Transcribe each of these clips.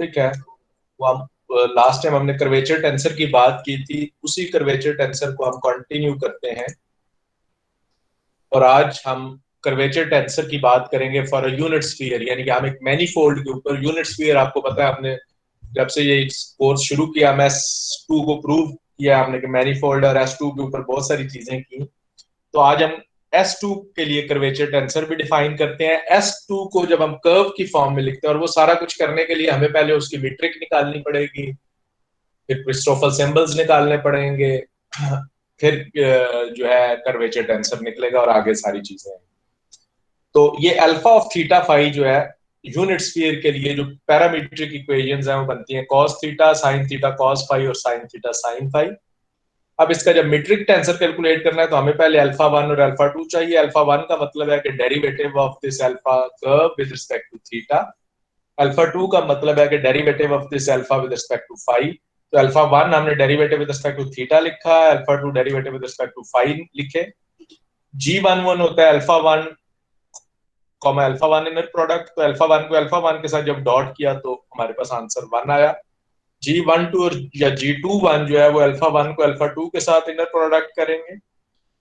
ठीक है। वो हम लास्ट टाइम हमने कर्वेचर टेंसर की बात की थी, उसी कर्वेचर टेंसर को हम कंटिन्यू करते हैं और आज हम कर्वेचर टेंसर की बात करेंगे फॉर अ यूनिट स्फीयर, यानी कि हम एक मैनीफोल्ड के ऊपर यूनिट स्फीयर। आपको पता है हमने जब से ये कोर्स शुरू किया, मैं S2 को प्रूव किया हमने कि मैनीफोल्ड और S2 के ऊपर बहुत सारी चीजें की। तो आज हम S2 के लिए कर्वेचर टेंसर भी डिफाइन करते हैं। S2 को जब हम कर्व की फॉर्म में लिखते हैं, और वो सारा कुछ करने के लिए हमें पहले उसकी मीट्रिक निकालनी पड़ेगी, फिर क्रिस्टोफल सिंबल्स निकालने पड़ेंगे, फिर जो है कर्वेचर टेंसर निकलेगा और आगे सारी चीजें। तो ये अल्फा ऑफ थीटा फाई जो है यूनिट स्फीयर के लिए जो पैरामीट्रिक इक्वेशंस हैं वो बनती हैं cos theta sin theta cos phi और sin थीटा sin फाई। अब इसका जब मीट्रिक टेंसर कैलकुलेट करना है तो हमें पहले अल्फा वन और अल्फा टू चाहिए। अल्फा वन का मतलब है कि derivative of this alpha curve with respect to theta. Alpha two का मतलब है कि derivative of this alpha with respect to phi. तो अल्फा वन हमने derivative with respect to theta लिखा है, alpha two derivative with respect to phi लिखे। G one one होता है alpha one comma alpha one inner product. तो alpha one को alpha one के साथ जब डॉट किया तो हमारे पास आंसर वन आया। जी वन टू और या जी टू वन जो है वो अल्फा वन को अल्फा टू के साथ इनर प्रोडक्ट करेंगे,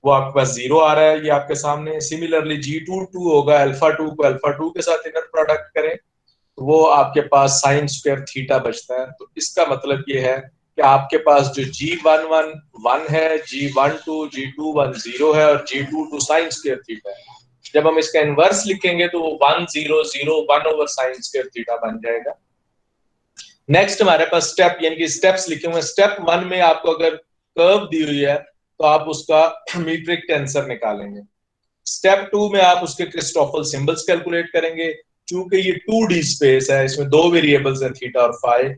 वो आपके पास जीरो आ रहा है ये आपके सामने। सिमिलरली जी टू टू होगा अल्फा टू को अल्फा टू के साथ इनर प्रोडक्ट करें तो वो आपके पास साइन स्क्वायर थीटा बचता है। तो इसका मतलब ये है कि आपके पास जो जी वन वन वन है, जी टू वन जीरो है और G two two sine square theta है। जब हम इसका इनवर्स लिखेंगे तो वो one zero zero one over sine square theta बन जाएगा। नेक्स्ट हमारे पास स्टेप यानी कि स्टेप्स लिखे हुए। स्टेप वन में आपको अगर कर्व दी हुई है तो आप उसका मीट्रिक टेंसर निकालेंगे। स्टेप टू में आप उसके क्रिस्टोफल सिंबल्स कैलकुलेट करेंगे। चूंकि ये 2D स्पेस है, इसमें दो वेरिएबल्स हैं थीटा और फाई,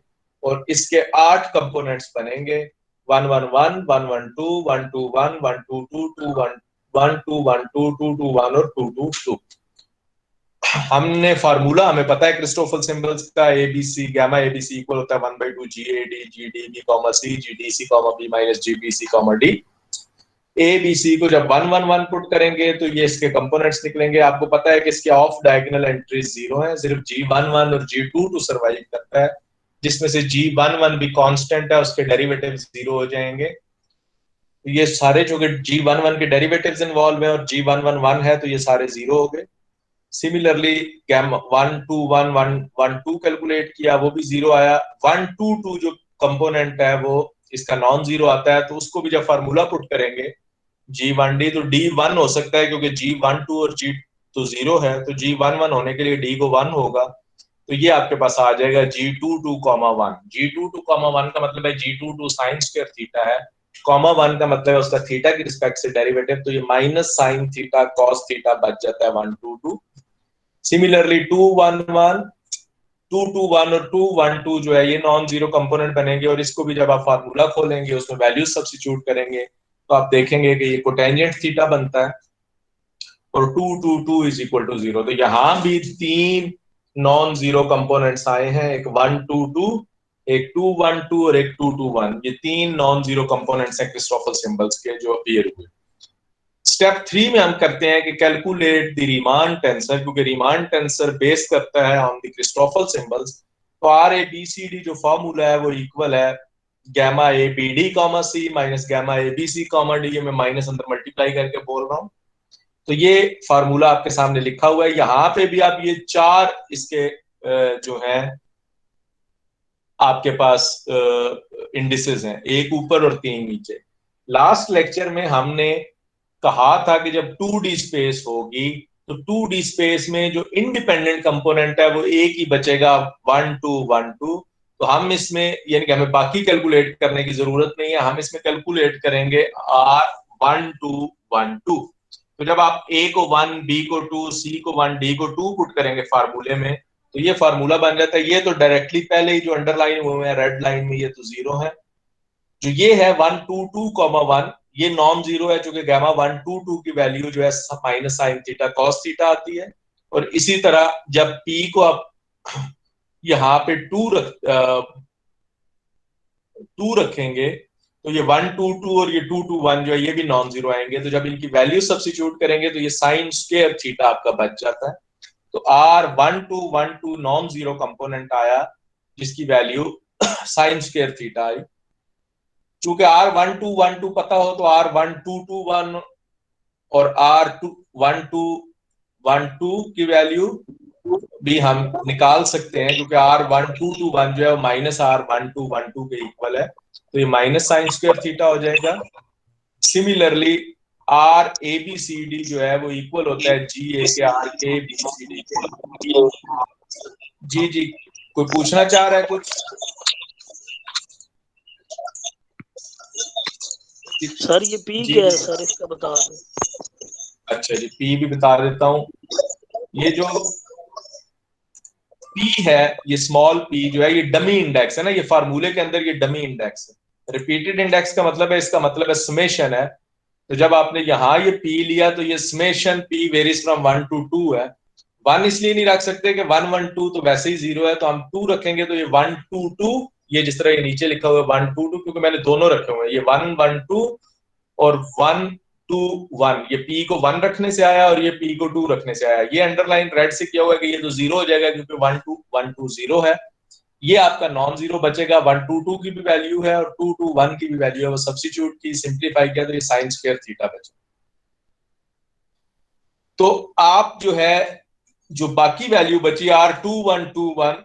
और इसके 8 कंपोनेंट्स बनेंगे। One one one one one two one two one one two two two one one two one two two two one और टू टू टू। हमने फार्मूला हमें पता है क्रिस्टोफल सिंबल्स का, एबीसी गामा एबीसी इक्वल होता है one by two G A D G D B comma C G D C comma B minus G B C comma D. A B C को जब one one one put करेंगे तो ये इसके components निकलेंगे। आपको पता है कि इसके ऑफ डायगोनल एंट्रीज जीरो है, सिर्फ जी वन वन और जी टू टू सर्वाइव करता है, जिसमें से जी वन वन भी कांस्टेंट है, उसके डेरिवेटिव जीरो हो जाएंगे। तो ये सारे जो जी वन वन के डेरिवेटिव्स इन्वॉल्व है और जी वन वन वन है तो ये सारे जीरो हो गए। Similarly gamma one two one one one two calculate किया, वो भी जीरो आया। वन टू टू जो कंपोनेंट है वो इसका नॉन जीरो आता है, तो उसको भी जब फार्मूला पुट करेंगे जी वन डी, तो डी वन हो सकता है क्योंकि जी वन टू और जी तो जीरो है, तो जी वन वन होने के लिए डी को वन होगा। तो ये आपके पास आ जाएगा G two two comma one. G two two comma one का मतलब है G two two sine square theta है, कॉमा वन का मतलब है उसका थीटा की रिस्पेक्ट से डेरिवेटिव, तो ये minus sine theta cos theta बच जाता है one two two. Similarly two one one two two one और टू वन टू जो है ये नॉन जीरो कंपोनेंट बनेंगे, और इसको भी जब आप फार्मूला खोलेंगे उसमें वैल्यूज सब्स्टिट्यूट करेंगे तो आप देखेंगे कि ये कोटेंजेंट थीटा बनता है और two two two is equal to zero. तो यहां भी तीन नॉन जीरो कंपोनेंट्स आए हैं, एक वन टू टू, एक टू वन टू और एक टू टू वन। ये तीन नॉन जीरो कंपोनेंट्स हैं क्रिस्टोफल सिंबल्स के जो अपीयर हुए। स्टेप थ्री में हम करते हैं कि कैलकुलेट द रीमान टेंसर, क्योंकि रीमान टेंसर बेस करता है ऑन द क्रिस्टोफल सिंबल्स। तो R A B C D जो फॉर्मूला है वो इक्वल है gamma A B D comma C minus gamma A B C comma D. ये मैं माइनस अंदर मल्टीप्लाई करके बोल रहा हूँ। तो ये फार्मूला आपके सामने लिखा हुआ है। यहाँ पे भी आप ये चार इसके जो है आपके पास इंडिसेस हैं, एक ऊपर और तीन नीचे। लास्ट लेक्चर में हमने कहा था कि जब 2D स्पेस होगी तो 2D स्पेस में जो इंडिपेंडेंट कंपोनेंट है वो एक ही बचेगा, वन टू वन टू। तो हम इसमें यानी कि हमें बाकी कैलकुलेट करने की जरूरत नहीं है, हम इसमें कैलकुलेट करेंगे R one two one two. तो जब आप ए को वन, बी को टू, सी को वन, डी को टू पुट करेंगे फार्मूले में तो ये फार्मूला बन जाता है। ये तो डायरेक्टली पहले ही जो अंडरलाइन हुए हैं रेड लाइन में ये तो जीरो है। जो ये है one two two comma one, ये नॉन जीरो है चूंकि गामा वन टू टू की वैल्यू जो है minus sine theta cos theta आती है। और इसी तरह जब पी को आप यहाँ पे टू रखेंगे तो ये वन टू टू और ये टू टू वन जो है ये भी नॉन जीरो आएंगे। तो जब इनकी वैल्यू सब्स्टिट्यूट करेंगे तो ये साइन स्क्वायर थीटा आपका बच जाता है। तो R one two non zero component आया जिसकी वैल्यू साइन स्क्वायर थीटा आई। चूंकि R1212 पता हो तो R1221 और R1212 की वैल्यू भी हम निकाल सकते हैं, क्योंकि R1221 जो है वो -R1212 के इक्वल है, तो ये माइनस साइन स्क्वायर थीटा हो जाएगा। सिमिलरली RABCD जो है वो इक्वल होता है GA के RABCD के। जी जी, कोई पूछना चाह रहा है कुछ? सर ये पी जी क्या है जी, सर, इसका बता दो। अच्छा जी, पी भी बता देता हूँ। ये जो पी है, ये स्मॉल पी जो है, ये डमी इंडेक्स है ना, ये फार्मूले के अंदर ये डमी इंडेक्स है। रिपीटेड इंडेक्स का मतलब है, इसका मतलब है समेशन है। तो जब आपने यहाँ ये पी लिया तो ये summation P varies from 1 to 2 है। 1 इसलिए नहीं रख सकते कि 1 1 2 तो वैसे ही 0 है, तो हम 2 रखेंगे, तो ये 1 2 2, ये जिस तरह ये नीचे लिखा हुआ है 1 2 2, क्योंकि मैंने दोनों रखे हुए हैं, ये 1 1 2 और 1 2 1। ये पी को 1 रखने से आया और ये पी को 2 रखने से आया। ये अंडरलाइन रेड से किया हुआ है कि ये तो 0 हो जाएगा, क्योंकि 1 2 1 2 0 है। ये आपका नॉन जीरो बचेगा। 1 2 2 की भी वैल्यू है और 2 2 1 की भी वैल्यू है, वो सब्स्टिट्यूट की, सिंप्लीफाई किया तो ये साइन स्क्वायर थीटा बचा। तो आप जो है, जो बाकी वैल्यू बची R2121,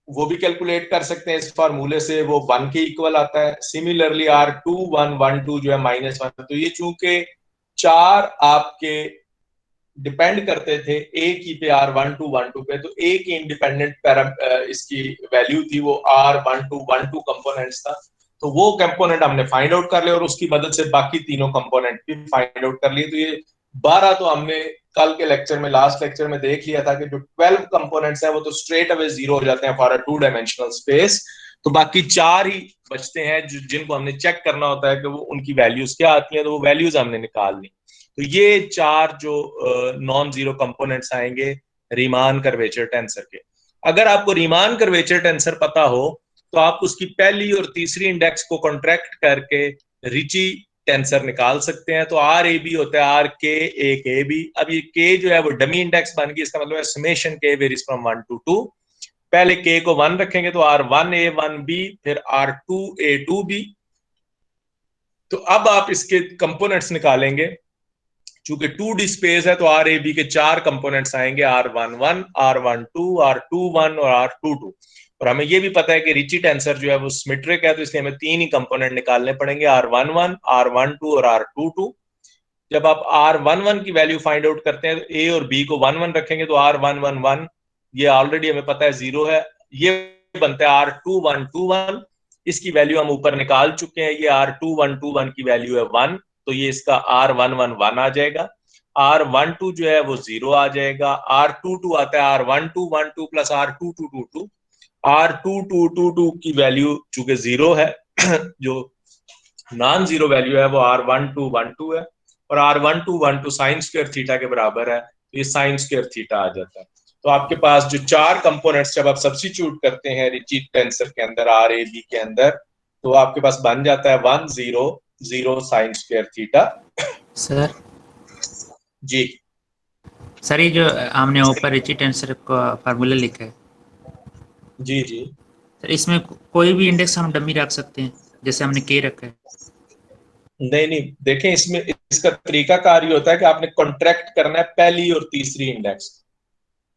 वो भी कैलकुलेट कर सकते हैं इस फार्मूले से, वो 1 के इक्वल आता है। सिमिलरली R2112 जो है -1, तो ये चूंकि चार आपके डिपेंड करते थे एक ही पे, R1212 पे, तो एक ही इंडिपेंडेंट इसकी वैल्यू थी, वो R1212 कंपोनेंट्स था। तो वो कंपोनेंट हमने फाइंड आउट कर लिया और उसकी मदद से बाकी तीनों कंपोनेंट भी फाइंड आउट कर लिए। तो ये 12 तो हमने कल के लेक्चर में, लास्ट लेक्चर में देख लिया था कि जो 12 कंपोनेंट्स हैं वो तो स्ट्रेट अवे 0 हो जाते हैं फॉर अ 2 डायमेंशनल स्पेस। तो बाकी 4 ही बचते हैं जिनको हमने चेक करना होता है कि वो उनकी वैल्यूज क्या आती हैं, तो वो वैल्यूज हमने निकाल ली। तो ये 4 जो नॉन जीरो कंपोनेंट्स आएंगे रीमान कर्वेचर टेंसर के। अगर आपको रीमान कर्वेचर टेंसर पता हो तो आप उसकी पहली और तीसरी इंडेक्स को कॉन्ट्रैक्ट करके रिची टेंसर निकाल सकते हैं। तो आर ए बी होता है आर के ए के बी। अब ये के जो है वो डमी इंडेक्स बन गई, इसका मतलब है समेशन के वेरीज फ्रॉम 1 to 2। पहले के को 1 रखेंगे तो R1A1B, फिर R2A2B। तो अब आप इसके कंपोनेंट्स निकालेंगे। चूंकि 2D स्पेस है तो RAB के 4 कंपोनेंट्स आएंगे, R11, R12, R21 और R22। और हमें यह भी पता है कि रिची टेंसर जो है वो सिमेट्रिक है, तो इसलिए हमें 3 ही कंपोनेंट निकालने पड़ेंगे, R11, R12 और R22। जब आप R11 की वैल्यू फाइंड आउट करते हैं तो A और B को 1 1 रखेंगे, तो R111 ये ऑलरेडी हमें पता है 0 है, ये बनता है R2121। इसकी वैल्यू हम ऊपर निकाल चुके हैं, ये R2121 की वैल्यू है 1, तो ये इसका R111 आ जाएगा। R12 जो है वो 0 आ जाएगा। R22 आता है R1212 प्लस R2222। R2222 की वैल्यू चूंकि 0 है जो नॉन जीरो वैल्यू है वो R1212 है, और R1212 साइन स्क्वायर थीटा के बराबर है, तो ये साइन स्क्वायर थीटा आ जाता है। तो आपके पास जो 4 कंपोनेंट्स जब आप सब्स्टिट्यूट करते हैं रिची टेंसर के अंदर, RAB के अंदर, तो आपके पास बन जाता है 1 0 0 साइन स्क्वायर थीटा। सर जी सर ये जो हमने ऊपर रिची टेंसर का फार्मूला लिखा है, जी जी, सर इसमें कोई भी इंडेक्स हम डमी रख सकते हैं, जैसे हमने के रखा है? नहीं नहीं, देखें इसमें इसका तरीका कार होता है कि आपने कॉन्ट्रैक्ट करना है पहली और तीसरी इंडेक्स।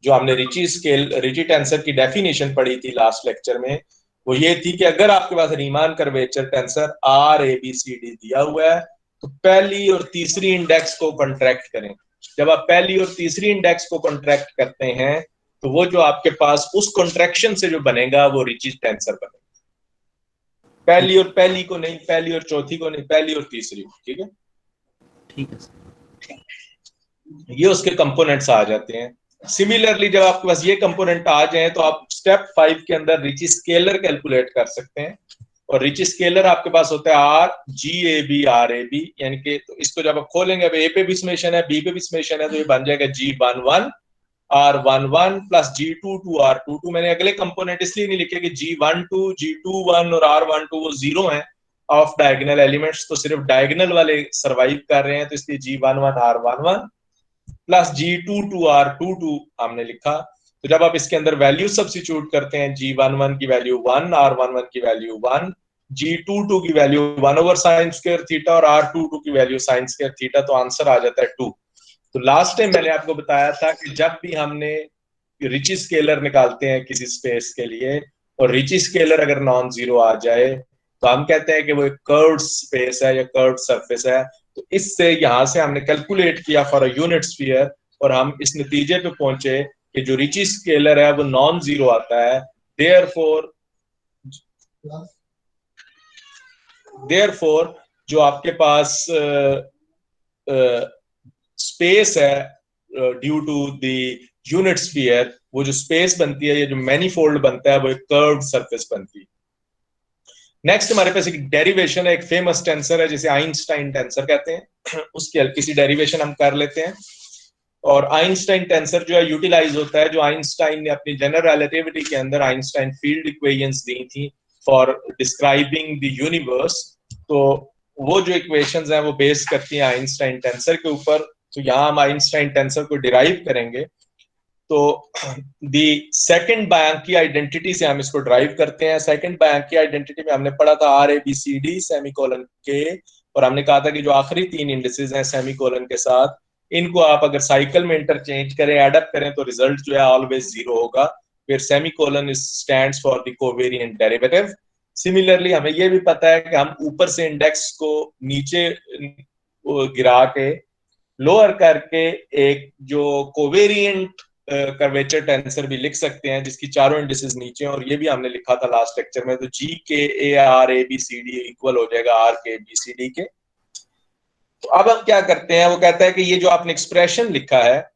जो हमने रिची टेंसर की डेफिनेशन पढ़ी थी लास्ट लेक्चर में, वो ये थी कि अगर आपके पास रीमान कर्वेचर टेंसर RABCD दिया हुआ है तो पहली और तीसरी इंडेक्स को कॉन्ट्रैक्ट करें। जब आप पहली और तीसरी इंडेक्स को कॉन्ट्रैक्ट करते हैं तो वो जो आपके पास उस कॉन्ट्रैक्शन से जो बनेगा वो रिची टेंसर बनेगा। पहली और पहली को नहीं, पहली और चौथी को नहीं, पहली और तीसरी को। ठीक है, ठीक है सर। ये उसके कंपोनेंट्स आ जाते हैं। सिमिलरली जब आपके पास ये कंपोनेंट आ जाए तो आप स्टेप 5 के अंदर रिची स्केलर कैलकुलेट कर सकते हैं। और रिची स्केलर आपके पास होता है RGAB यानी कि, तो इसको जब आप खोलेंगे, अब ए पे भी समेशन है, बी पे भी समेशन है, तो ये बन जाएगा G11 R11 plus G22 R22। मैंने अगले कंपोनेंट इसलिए नहीं लिखे कि G12 G21 और R12 वो 0 है ऑफ डायगोनल एलिमेंट्स, तो सिर्फ डायगोनल वाले सर्वाइव कर रहे हैं, तो इसलिए G11 R11 plus G22 R22 हमने लिखा। तो जब आप इसके अंदर वैल्यू सब्स्टिट्यूट करते हैं, G11 की वैल्यू 1, R11 की वैल्यू 1, G22 की वैल्यू 1/sin स्क्वायर थीटा और R22 की वैल्यू sin स्क्वायर थीटा, तो आंसर आ जाता है 2। तो लास्ट टाइम मैंने आपको बताया था कि जब भी हमने रिची स्केलर निकालते हैं किसी स्पेस के लिए और रिची स्केलर अगर नॉन जीरो आ जाए तो हम कहते हैं कि वो एक कर्व्ड स्पेस है या कर्व्ड सरफेस है। तो इससे यहां से हमने कैलकुलेट किया फॉर अ यूनिट स्फीयर और हम इस नतीजे पे पहुंचे कि जो रिची स्केलर है वो नॉन जीरो आता है। देयरफॉर जो आपके पास स्पेस है due to the unit sphere, वो जो स्पेस बनती है, ये जो मैनीफोल्ड बनता है, वो एक कर्व्ड सरफेस बनती है। नेक्स्ट हमारे पास एक डेरिवेशन है, एक फेमस टेंसर है जिसे आइंस्टाइन टेंसर कहते हैं। उसकी हल्की सी डेरिवेशन हम कर लेते हैं। और आइंस्टाइन टेंसर जो है यूटिलाइज होता है, जो आइंस्टाइन ने अपनी जनरल रिलेटिविटी के अंदर आइंस्टाइन फील्ड इक्वेशंस दी थी फॉर डिस्क्राइबिंग द यूनिवर्स। तो वो जो इक्वेशंस हैं वो बेस करती हैं आइंस्टाइन टेंसर के ऊपर। तो यहाँ हम आइंस्टाइन टेंसर को डिराइव करेंगे। तो दी सेकंड बायांकी आइडेंटिटी से हम इसको ड्राइव करते हैं। सेकंड बायांकी आइडेंटिटी में हमने पढ़ा था RABCD सेमीकोलन के, और हमने कहा था कि जो आखिरी 3 इंडिसेस हैं सेमीकोलन के साथ, इनको आप अगर साइकिल में इंटरचेंज करें, एडअप करें, तो रिजल्ट जो है ऑलवेज 0 होगा। फिर semicolon stands for the covariant derivative. Similarly हमें ये भी पता है कि हम ऊपर से इंडेक्स को नीचे गिरा के लोअर करके एक जो कोवेरिएंट कर्वेचर टेंसर भी लिख सकते हैं जिसकी चारों इंडिसेस नीचे हैं, और ये भी हमने लिखा था लास्ट लेक्चर में। तो GKARABCD इक्वल हो जाएगा RKBCD के। तो अब हम क्या करते हैं, वो कहता है कि ये जो आपने एक्सप्रेशन लिखा है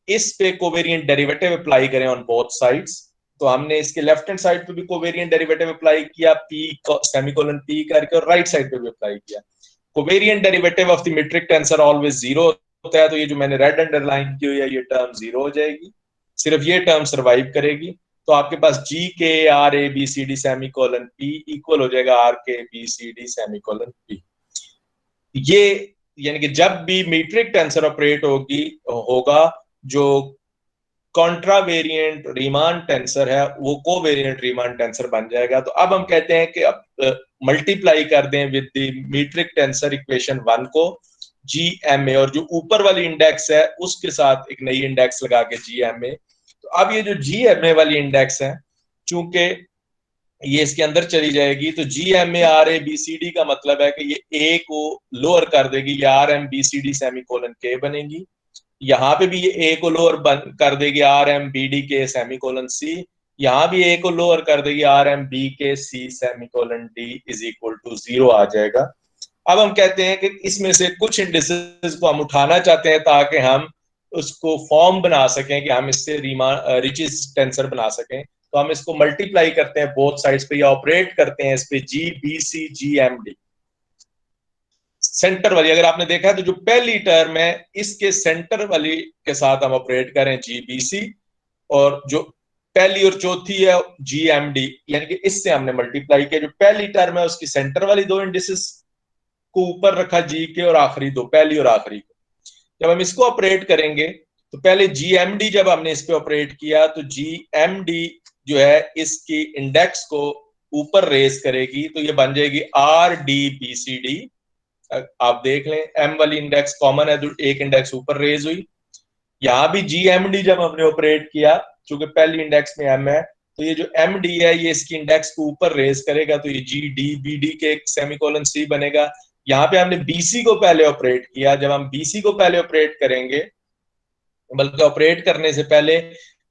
इस पे कोवेरिएंट डेरिवेटिव अप्लाई करें ऑन बोथ साइड्स। तो हमने इसके लेफ्ट हैंड साइड पे भी कोवेरिएंट डेरिवेटिव अप्लाई किया P सेमीकोलन P करके, और राइट साइड पे भी अप्लाई किया। Covariant derivative of the metric tensor always 0 होता है। तो ये जो मैंने रेड अंडरलाइन की हुई है ये टर्म 0 हो जाएगी, सिर्फ ये टर्म सर्वाइव करेगी। तो आपके पास GKRABCD सेमीकोलन P इक्वल हो जाएगा RKBCD सेमीकोलन P। ये यानी कि जब भी मीट्रिक टेंसर ऑपरेट होगा, जो कॉन्ट्रावेरिएंट रीमान टेंसर है वो कोवेरिएंट रीमान टेंसर बन जाएगा। तो अब हम कहते हैं कि अब मल्टीप्लाई कर दें with the metric tensor equation 1 को GMA, और जो ऊपर वाली इंडेक्स है उसके साथ एक नई इंडेक्स लगा के GMA। तो अब ये जो GMA वाली इंडेक्स है, चूंकि ये इसके अंदर चली जाएगी, तो GMARABCD का मतलब है कि ये A को लोअर कर देगी, ये RMBCD सेमीकोलन K बनेगी। यहाँ पे भी ये A को लोअर कर देगी, RMBDK सेमीकोलन C। यहाँ भी A को लोअर कर देगी, RMBKC semicolon D is equal to 0 आ जाएगा। अब हम कहते हैं कि इसमें से कुछ इंडिसेस को हम उठाना चाहते हैं ताकि हम उसको फॉर्म बना सकें कि हम इससे रिचेस टेंसर बना सकें। तो हम इसको मल्टीप्लाई करते हैं बोथ साइड्स पे, या ऑपरेट करते हैं इस पे GBCGMD सेंटर वाली। अगर आपने देखा है तो जो पहली टर्म है इसके सेंटर वाली के साथ हम ऑपरेट करें GBC, और जो पहली और चौथी है GMD, यानी कि इससे हमने मल्टीप्लाई किया। जो पहली टर्म है उसकी सेंटर वाली 2 इंडिसेस को ऊपर रखा G के, और आखिरी 2, पहली और आखिरी को। जब हम इसको ऑपरेट करेंगे तो पहले GMD जब हमने इस पे ऑपरेट किया तो GMD जो है इसकी इंडेक्स को ऊपर रेस करेगी, तो ये बन जाएगी RDBCD। आप देख लें M वाली इंडेक्स कॉमन है तो एक इंडेक्स ऊपर रेज हुई। यहाँ भी GMD जब हमने ऑपरेट किया, चूंकि पहली इंडेक्स में M है, तो ये जो MD है ये इसकी इंडेक्स को ऊपर रेज करेगा, तो ये GDBD के एक सेमीकोलन C बनेगा। यहाँ पे हमने BC को पहले ऑपरेट किया। जब हम BC को पहले ऑपरेट करेंगे, बल्कि ऑपरेट करने से पहले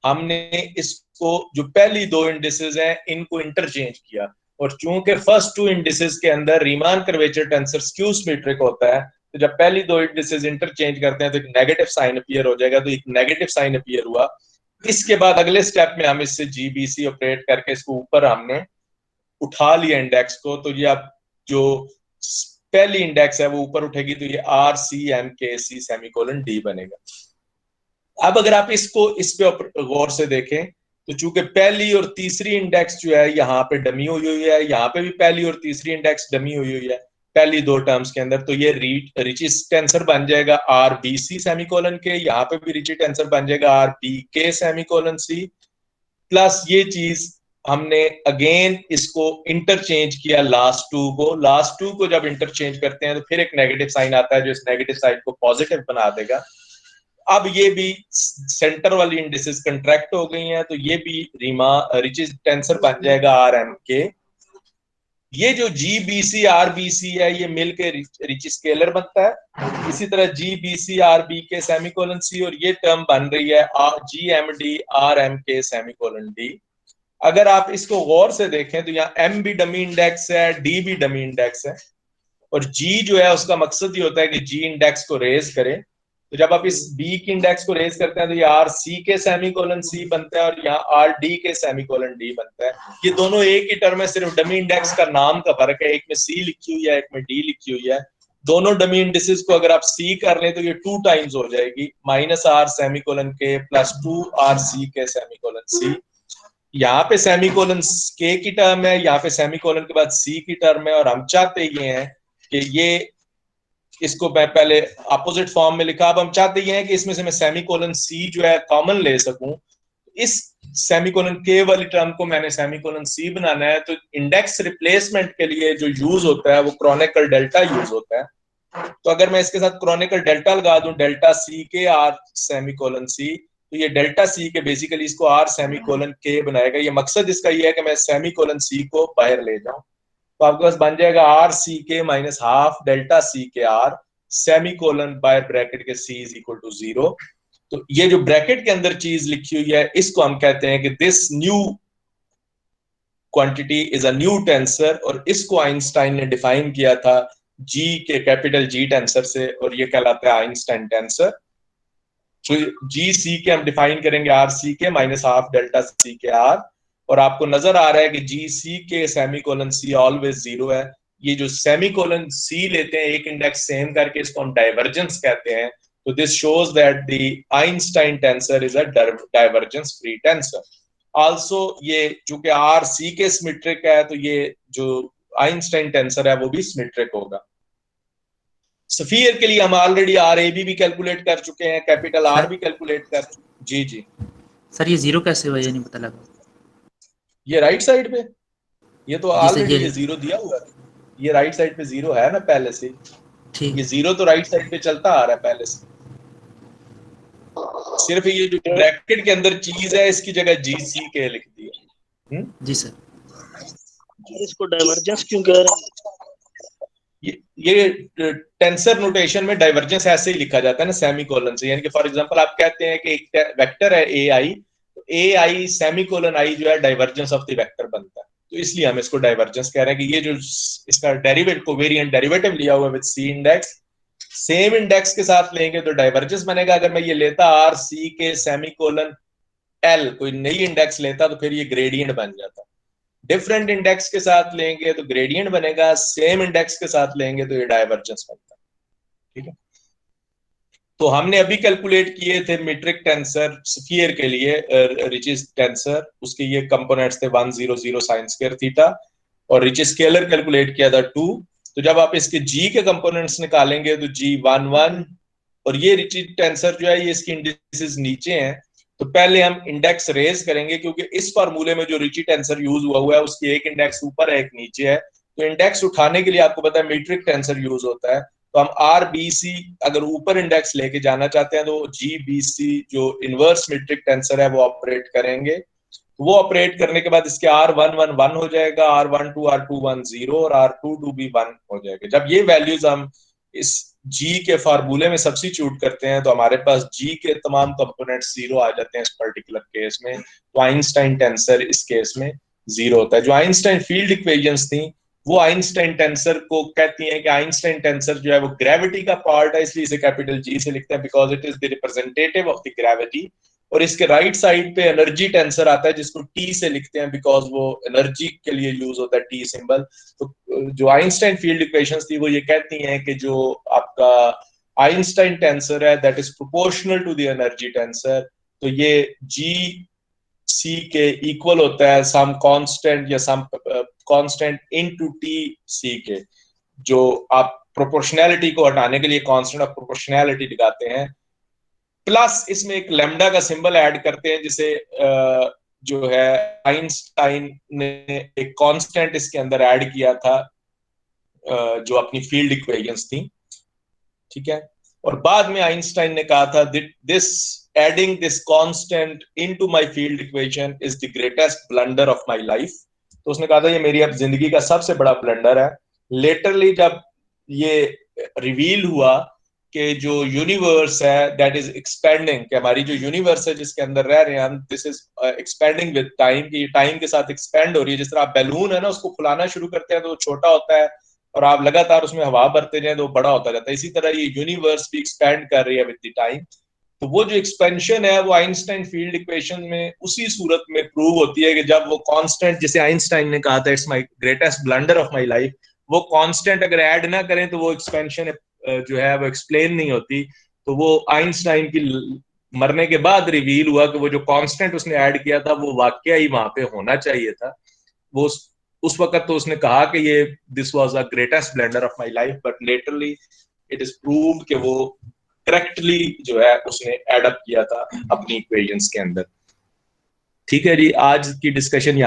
हमने इसको जो पहली 2 इंडिसेस हैं इनको इंटरचेंज किया, और चूंकि फर्स्ट 2 इंडिसेस के अंदर Riemann curvature tensor skew symmetric होता है, तो जब पहली 2 इंडिसेस इंटरचेंज करते हैं तो एक नेगेटिव साइन अपीयर हो जाएगा। तो एक नेगेटिव साइन अपीयर हुआ। इसके बाद अगले स्टेप में हम इससे GBC ऑपरेट करके इसको ऊपर हमने उठा लिया इंडेक्स को। तो ये अब जो पहली इंडेक्स है वो ऊपर उठेगी, तो ये RCMKC सेमीकोलन D बनेगा। अब अगर आप इसको इस पे गौर से देखें तो चूंकि पहली और तीसरी इंडेक्स जो है यहाँ पे डमी हुई है, यहाँ पे भी पहली और तीसरी इंडेक्स डमी हुई है पहली 2 टर्म्स के अंदर, तो ये रिची टेंसर बन जाएगा RBC सेमीकोलन के। यहाँ पे भी रिची टेंसर बन जाएगा RBK सेमीकोलन C। प्लस ये चीज हमने अगेन इसको इंटरचेंज किया लास्ट टू को जब इंटरचेंज करते हैं तो फिर एक नेगेटिव साइन आता है जो इस नेगेटिव साइन को पॉजिटिव बना देगा। अब ये भी सेंटर वाली इंडिसेस कंट्रैक्ट हो गई हैं तो ये भी रिचेस टेंसर बन जाएगा आरएम के। ये जो G B C R B C है ये मिलकर रिच स्केलर बनता है। इसी तरह G B C R B K semicolon C और ये टर्म बन रही है G M D R M K semicolon D. अगर आप इसको गौर से देखें तो यहाँ एम भी डमी इंडेक्स है, डी भी डमी इंडेक्स है और जी जो है उसका मकसद ये होता है कि जी इंडेक्स को रेज करे। तो जब आप इस बी की इंडेक्स को रेज करते हैं तो ये आर सी के सेमीकोलन सी बनता है और यहाँ आर डी के सेमीकोलन डी बनता है। ये दोनों एक ही टर्म है, सिर्फ डमी इंडेक्स का नाम का फर्क है, एक में सी लिखी हुई है एक में डी लिखी हुई है। दोनों डमी इंडिसेस को अगर आप सी कर लें तो ये 2 टाइम्स हो जाएगी, -r सेमीकोलन के प्लस 2r सी के सेमीकोलन सी। यहाँ पे सेमीकोलन के की टर्म है, यहाँ पे सेमीकोलन के बाद सी की टर्म है और हम चाहते ये हैं कि ये इसको मैं पहले अपोजिट फॉर्म में लिखा, अब हम चाहते ये हैं कि इसमें से मैं सेमीकोलन सी जो है कॉमन ले सकूं। इस सेमीकोलन के वाली टर्म को मैंने सेमीकोलन सी बनाना है तो इंडेक्स रिप्लेसमेंट के लिए जो यूज होता है वो क्रॉनिकल डेल्टा यूज होता है। तो अगर मैं इसके साथ क्रॉनिकल डेल्टा लगा दूं, डेल्टा सी के आर सेमीकोलन सी, तो ये डेल्टा सी के बेसिकली इसको आर सेमीकोलन के बनाएगा। ये मकसद इसका ये है कि मैं सेमीकोलन सी को बाहर ले जाऊं। तो आपके पास बन जाएगा आर सी के माइनस हाफ डेल्टा सी के आर सेमीकोलन बाय ब्रैकेट के सी इज इक्वल टू 0। तो ये जो ब्रैकेट के अंदर चीज लिखी हुई है इसको हम कहते हैं कि this new quantity is a new tensor और इसको आइंस्टाइन ने डिफाइन किया था जी के कैपिटल जी टेंसर से और ये कहलाता है आइंस्टाइन टेंसर। तो जी सी के हम डिफाइन करेंगे आर सी के माइनस हाफ डेल्टा सी के आर और आपको नजर आ रहा है कि जी सी के सेमीकोलन सी ऑलवेज 0 है। ये जो सेमीकोलन सी लेते हैं एक इंडेक्स सेम करके इसको हम डाइवर्जेंस कहते हैं। तो this shows that the Einstein tensor is a divergence free tensor. Also ये चूंकि आर सी के सिमेट्रिक है तो ये जो आइंस्टाइन टेंसर है वो भी सिमेट्रिक होगा। स्फीयर के लिए हम ऑलरेडी आर ए बी भी कैलकुलेट कर चुके हैं, कैपिटल आर भी कैलकुलेट कर चुके। जी जी सर ये 0 कैसे हुआ ये नहीं पता लगा। ये राइट साइड पे ये तो ऑलरेडी ये ये 0 दिया हुआ है, ये राइट साइड पे 0 है ना पहले से। ठीक ये 0 तो राइट साइड पे चलता आ रहा है पहले से। सिर्फ ये जो ब्रैकेट के अंदर चीज है इसकी जगह जी सी के लिख दिया। जी सर। इसको डाइवर्जेंस क्यों कह रहे हैं? ये टेंसर नोटेशन में डाइवर्जेंस ऐसे ही लिखा जाता है ना सेमीकोलन से। यानी कि फॉर एग्जांपल आप कहते हैं कि एक वेक्टर है ए आई, तो ए आई सेमीकोलन आई जो है डाइवर्जेंस ऑफ द वेक्टर बनता है। तो इसलिए हम इसको डाइवर्जेंस कह रहे हैं कि ये जो इसका डेरिवेटिव कोवेरिएंट डेरिवेटिव लिया हुआ है with C index, same index के साथ लेंगे तो डाइवर्जेंस बनेगा। अगर मैं ये लेता आर सी के सेमीकोलन एल, कोई नई इंडेक्स लेता तो फिर ये ग्रेडियंट बन जाता। डिफरेंट इंडेक्स के साथ लेंगे तो ग्रेडियंट बनेगा, सेम इंडेक्स के साथ लेंगे तो ये डाइवर्जेंस बनता है। ठीक है, तो हमने अभी कैलकुलेट किए थे मीट्रिक टेंसर स्फीयर के लिए रिचेस टेंसर, उसके ये कंपोनेंट्स थे 1 0 0 sin स्क्वायर थीटा और रिचेस स्केलर कैलकुलेट किया था 2। तो जब आप इसके जी के कंपोनेंट्स निकालेंगे तो जी 1 1 और ये रिचेस टेंसर जो है ये इसकी इंडिसेस नीचे हैं। तो पहले हम इंडेक्स रेज करेंगे क्योंकि इस फार्मूले में जो रिची टेंसर यूज हुआ है उसकी एक इंडेक्स ऊपर है एक नीचे है। तो इंडेक्स उठाने के लिए आपको पता है मीट्रिक टेंसर यूज होता है। तो हम आर बी सी अगर ऊपर इंडेक्स लेके जाना चाहते हैं तो जी बी सी जो इनवर्स मीट्रिक टेंसर है वो ऑपरेट करेंगे। तो वो ऑपरेट करने के बाद इसके R1 1 1 हो जाएगा, R1 2 R2 1 0 और R2 2 भी 1 हो जाएगा। जब ये वैल्यूज हम इस जी के फार्मूले में सब्स्टिट्यूट करते हैं तो हमारे पास जी के तमाम कंपोनेंट 0 आ जाते हैं इस पर्टिकुलर केस में। तो आइंस्टाइन टेंसर इस केस में 0 होता है। जो आइंस्टाइन फील्ड इक्वेशंस थी वो आइंस्टाइन टेंसर को कहती हैं कि आइंस्टाइन टेंसर जो है वो ग्रेविटी का पार्ट है, इसलिए इसे कैपिटल जी से लिखते हैं because it is the representative of the gravity. और इसके राइट साइड पे एनर्जी टेंसर आता है जिसको टी से लिखते हैं बिकॉज वो एनर्जी के लिए यूज होता है टी सिंबल। तो जो आइंस्टाइन फील्ड इक्वेशंस थी वो ये कहती हैं कि जो आपका आइंस्टाइन टेंसर है that is proportional to the energy tensor. तो ये जी सी के इक्वल होता है सम कांस्टेंट या some constant into T C के। जो आप प्रोपोर्शनैलिटी को हटाने के लिए कांस्टेंट ऑफ प्रोपोर्शनैलिटी लगाते हैं, प्लस इसमें एक लैम्डा का सिंबल ऐड करते हैं जिसे जो है आइंस्टाइन ने एक कांस्टेंट इसके अंदर ऐड किया था, जो अपनी फील्ड इक्वेशंस थी, ठीक है। और बाद में आइंस्टाइन ने कहा था this adding this constant into my field equation is the greatest blunder of my life. तो उसने कहा था ये मेरी अब जिंदगी का सबसे बड़ा ब्लंडर है। लेटरली जब ये रिवील हुआ कि जो यूनिवर्स है दैट इज एक्सपेंडिंग, कि हमारी जो यूनिवर्स है जिसके अंदर रह रहे हैं हम, this is expanding with time, कि टाइम के साथ एक्सपेंड हो रही है। जिस तरह आप बैलून है ना, उसको फुलाना शुरू करते हैं तो वो छोटा होता है, और आप लगातार उसमें हवा भरते जाए तो वो बड़ा होता जाता है। इसी तरह ये यूनिवर्स भी एक्सपेंड कर रही है विद द टाइम। तो वो जो एक्सपेंशन है वो आइंस्टाइन फील्ड इक्वेशन में उसी सूरत में प्रूव होती है कि जब वो कांस्टेंट, जिसे आइंस्टाइन ने कहा था it's my greatest blunder of my life, वो कांस्टेंट अगर ऐड ना करें तो वो एक्सपेंशन जो है वो एक्सप्लेन नहीं होती। तो वो आइंस्टाइन की मरने के बाद रिवील हुआ कि वो जो कांस्टेंट उसने ऐड किया था वो वाकई ही वहां पे होना चाहिए था। वो उस वक्त तो उसने कहा कि ये this was a greatest blunder of my life, but latterly it is proved कि वो करेक्टली जो है उसने एड अप किया था अपनी इक्वेशंस के अंदर। ठीक है जी, आज की डिस्कशन